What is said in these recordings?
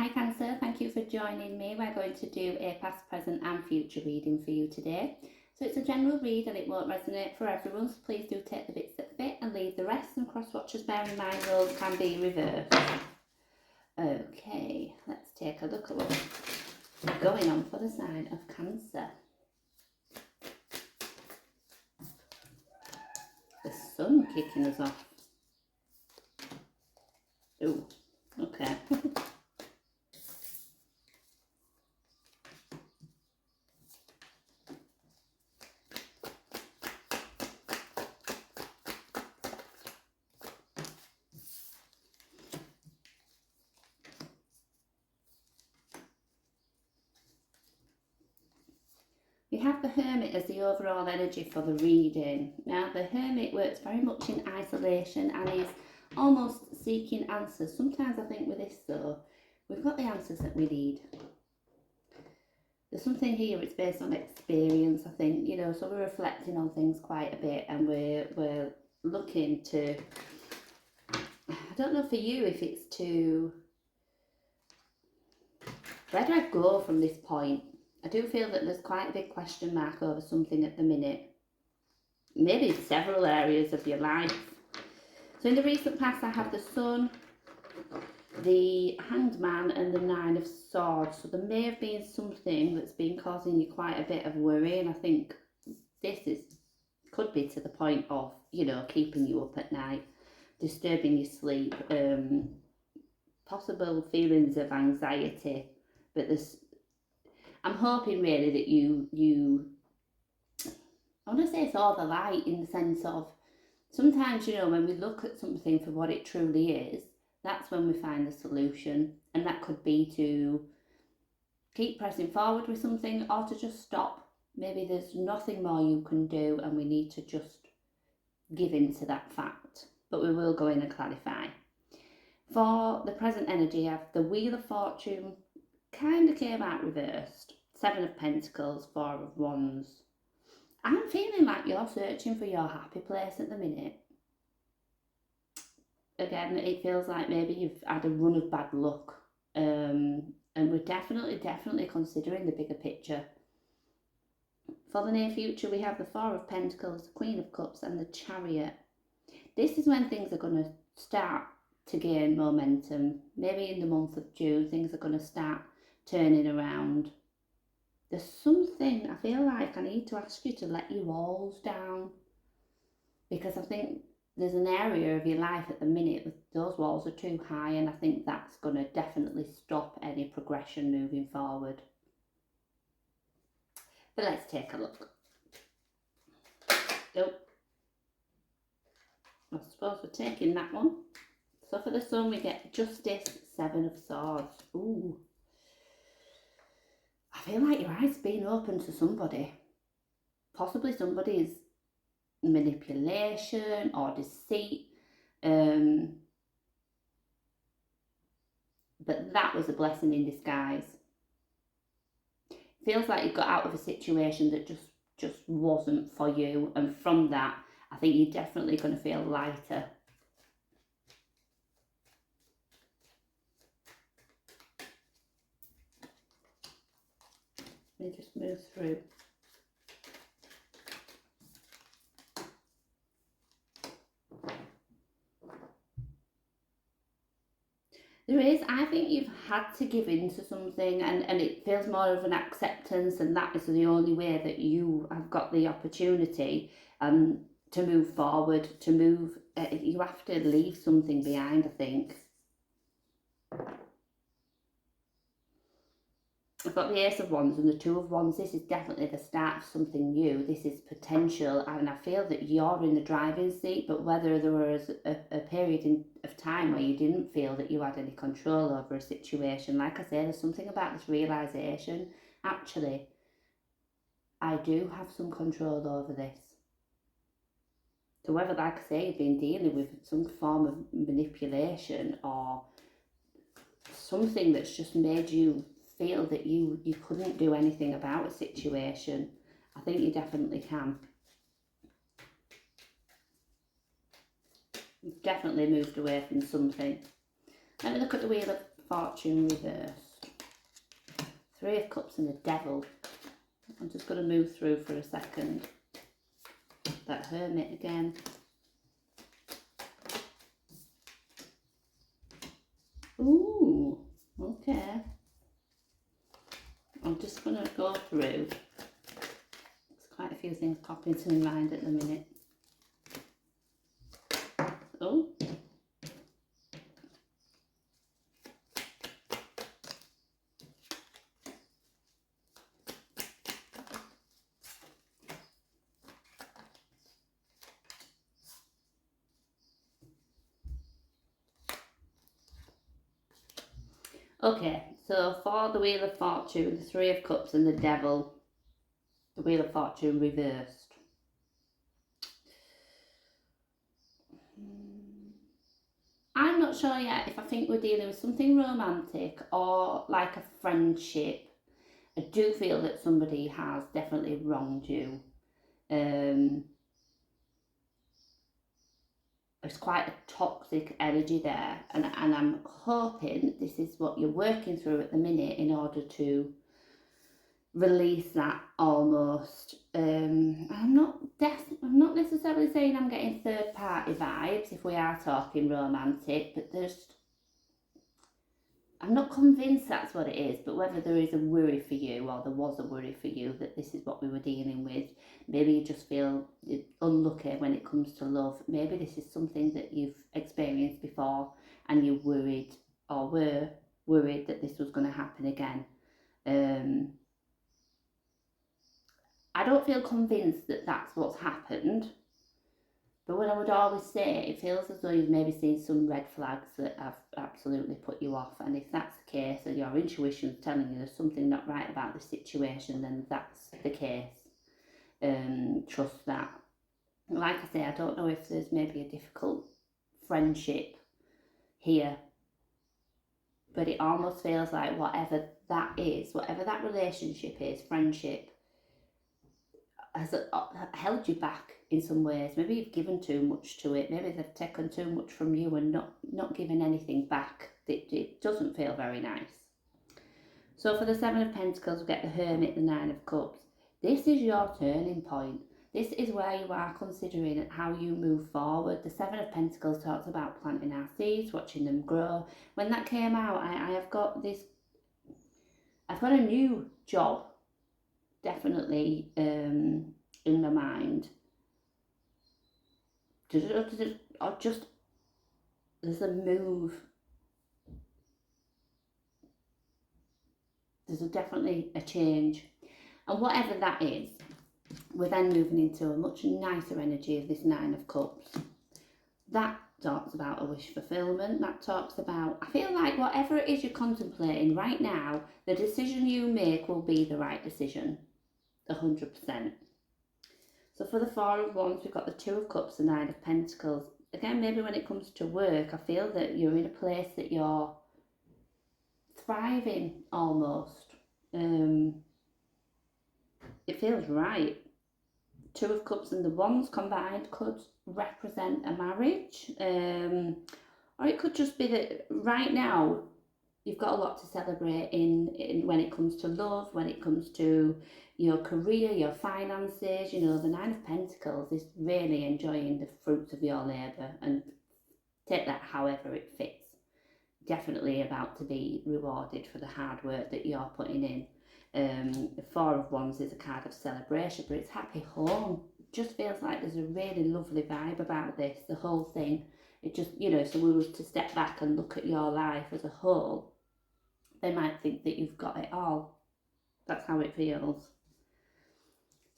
Hi Cancer, thank you for joining me. We're going to do a past, present and future reading for you today. So it's a general read and it won't resonate for everyone, so please do take the bits that fit and leave the rest, and cross watchers bear in mind roles can be reversed. Okay, let's take a look at what's going on for the sign of Cancer. The sun kicking us off. Oh, okay. We have the Hermit as the overall energy for the reading. Now, the Hermit works very much in isolation and is almost seeking answers. Sometimes I think with this though, we've got the answers that we need. There's something here, it's based on experience, I think, you know, so we're reflecting on things quite a bit and we're looking to, I don't know for you if it's to, where do I go from this point? I do feel that there's quite a big question mark over something at the minute. Maybe several areas of your life. So in the recent past I have the Sun, the Hanged Man and the Nine of Swords. So there may have been something that's been causing you quite a bit of worry, and I think this could be to the point of, you know, keeping you up at night, disturbing your sleep, possible feelings of anxiety, but I'm hoping really that you I want to say saw the light, in the sense of sometimes, you know, when we look at something for what it truly is, that's when we find the solution, and that could be to keep pressing forward with something or to just stop. Maybe there's nothing more you can do and we need to just give in to that fact, but we will go in and clarify. For the present energy, I have the Wheel of Fortune, kind of came out reversed. Seven of Pentacles, Four of Wands. I'm feeling like you're searching for your happy place at the minute. Again, it feels like maybe you've had a run of bad luck. And we're definitely considering the bigger picture. For the near future, we have the Four of Pentacles, the Queen of Cups and the Chariot. This is when things are going to start to gain momentum. Maybe in the month of June, things are going to start turning around. There's something, I feel like I need to ask you to let your walls down, because I think there's an area of your life at the minute that those walls are too high, and I think that's going to definitely stop any progression moving forward. But let's take a look. Oh, I suppose we're taking that one. So for the Sun, we get Justice, Seven of Swords. Ooh. I feel like your eyes being open to somebody. Possibly somebody's manipulation or deceit. But that was a blessing in disguise. Feels like you got out of a situation that just wasn't for you, and from that, I think you're definitely going to feel lighter. Let me just move through. There is, I think you've had to give in to something, and it feels more of an acceptance, and that is the only way that you have got the opportunity to move forward, to move. You have to leave something behind, I think. I've got the Ace of Wands and the Two of Wands. This is definitely the start of something new. This is potential, and I feel that you're in the driving seat, but whether there was a period of time where you didn't feel that you had any control over a situation, like I say, there's something about this realisation. Actually, I do have some control over this. So whether, like I say, you've been dealing with some form of manipulation or something that's just made you feel that you couldn't do anything about a situation, I think you definitely can. You've definitely moved away from something. Let me look at the Wheel of Fortune reversed. Three of Cups and the Devil. I'm just going to move through for a second. That Hermit again. Ooh, okay. I'm just going to go through. There's quite a few things popping to my mind at the minute. Oh. Okay, so for the Wheel of Fortune, the Three of Cups and the Devil, the Wheel of Fortune reversed. I'm not sure yet if I think we're dealing with something romantic or like a friendship. I do feel that somebody has definitely wronged you. There's quite a toxic energy there, and I'm hoping this is what you're working through at the minute in order to release that almost. I'm not necessarily saying I'm getting third party vibes if we are talking romantic, but I'm not convinced that's what it is, but whether there is a worry for you or there was a worry for you that this is what we were dealing with. Maybe you just feel unlucky when it comes to love. Maybe this is something that you've experienced before and you worried or were worried that this was going to happen again. I don't feel convinced that that's what's happened. But what I would always say, it feels as though you've maybe seen some red flags that have absolutely put you off. And if that's the case, and your intuition's telling you there's something not right about the situation, then that's the case. Trust that. Like I say, I don't know if there's maybe a difficult friendship here. But it almost feels like whatever that is, whatever that relationship is, friendship, has held you back in some ways. Maybe you've given too much to it. Maybe they've taken too much from you and not given anything back. It doesn't feel very nice. So for the Seven of Pentacles, we get the Hermit, the Nine of Cups. This is your turning point. This is where you are considering how you move forward. The Seven of Pentacles talks about planting our seeds, watching them grow. When that came out, I've got a new job definitely in my mind. Or just there's a move. There's definitely a change. And whatever that is, we're then moving into a much nicer energy of this Nine of Cups. That talks about a wish fulfillment. That talks about, I feel like whatever it is you're contemplating right now, the decision you make will be the right decision. 100%. So for the Four of Wands, we've got the Two of Cups, the Nine of Pentacles. Again, maybe when it comes to work, I feel that you're in a place that you're thriving almost. It feels right. Two of Cups and the Wands combined could represent a marriage. Or it could just be that right now you've got a lot to celebrate in when it comes to love, when it comes to your career, your finances. You know, the Nine of Pentacles is really enjoying the fruits of your labour, and take that however it fits. Definitely about to be rewarded for the hard work that you're putting in. The Four of Wands is a card of celebration, but it's happy home. It just feels like there's a really lovely vibe about this, the whole thing. It just, you know, so we was to step back and look at your life as a whole, they might think that you've got it all. That's how it feels.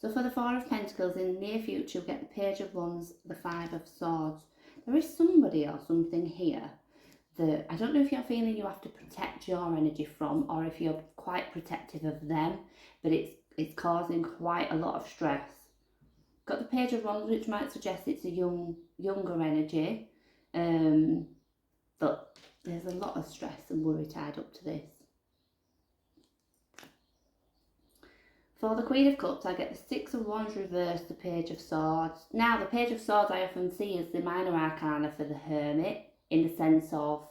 So for the Four of Pentacles, in the near future, we get the Page of Wands, the Five of Swords. There is somebody or something here that I don't know if you're feeling you have to protect your energy from, or if you're quite protective of them, but it's causing quite a lot of stress. Got the Page of Wands, which might suggest it's a younger energy, but there's a lot of stress and worry tied up to this. For the Queen of Cups, I get the Six of Wands reversed, the Page of Swords. Now, the Page of Swords I often see as the minor arcana for the Hermit, in the sense of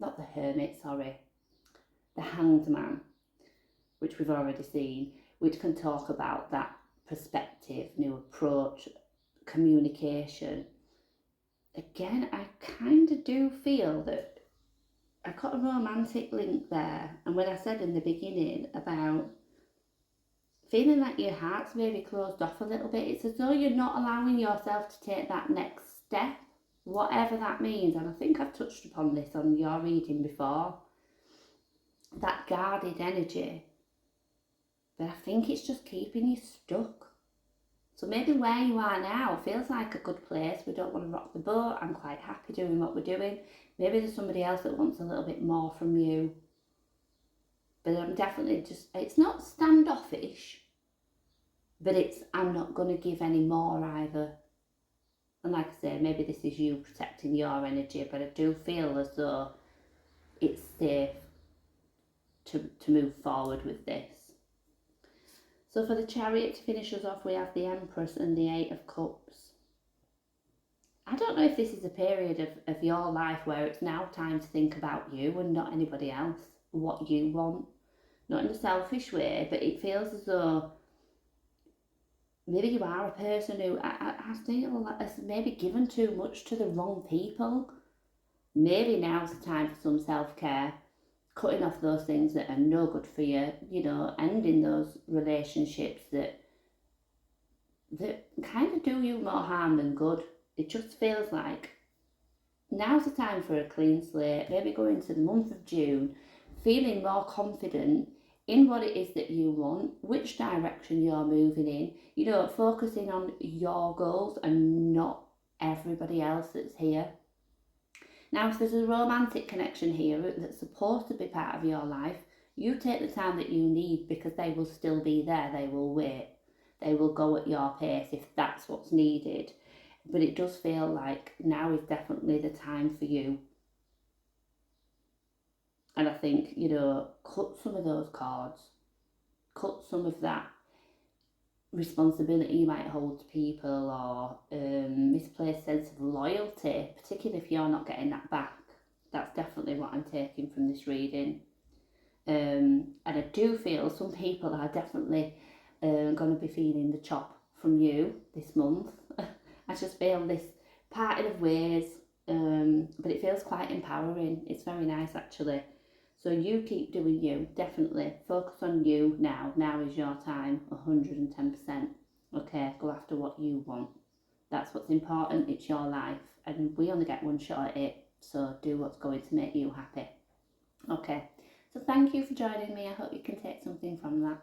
not the Hermit, sorry, the Hanged Man, which we've already seen, which can talk about that perspective, new approach, communication. Again, I kind of do feel that I got a romantic link there. And when I said in the beginning about feeling like your heart's maybe closed off a little bit, it's as though you're not allowing yourself to take that next step, whatever that means. And I think I've touched upon this on your reading before, that guarded energy. But I think it's just keeping you stuck. So maybe where you are now feels like a good place. We don't want to rock the boat. I'm quite happy doing what we're doing. Maybe there's somebody else that wants a little bit more from you. But I'm definitely just, it's not standoffish, but it's, I'm not going to give any more either. And like I say, maybe this is you protecting your energy, but I do feel as though it's safe to move forward with this. So for the Chariot, to finish us off, we have the Empress and the Eight of Cups. I don't know if this is a period of your life where it's now time to think about you and not anybody else, what you want. Not in a selfish way, but it feels as though maybe you are a person who I feel has maybe given too much to the wrong people. Maybe now's the time for some self-care, cutting off those things that are no good for you, ending those relationships that kind of do you more harm than good. It just feels like now's the time for a clean slate, maybe go into the month of June, feeling more confident in what it is that you want, which direction you're moving in, focusing on your goals and not everybody else that's here. Now, if there's a romantic connection here that's supposed to be part of your life, you take the time that you need, because they will still be there. They will wait. They will go at your pace if that's what's needed. But it does feel like now is definitely the time for you. And I think, cut some of those cords. Cut some of that responsibility you might hold to people, or misplaced sense of loyalty, particularly if you're not getting that back. That's definitely what I'm taking from this reading. And I do feel some people are definitely going to be feeling the chop from you this month. I just feel this parting of ways, but it feels quite empowering. It's very nice, actually. So you keep doing you, definitely. Focus on you now. Now is your time, 110%. Okay, go after what you want. That's what's important. It's your life, and we only get one shot at it. So do what's going to make you happy. Okay, so thank you for joining me. I hope you can take something from that.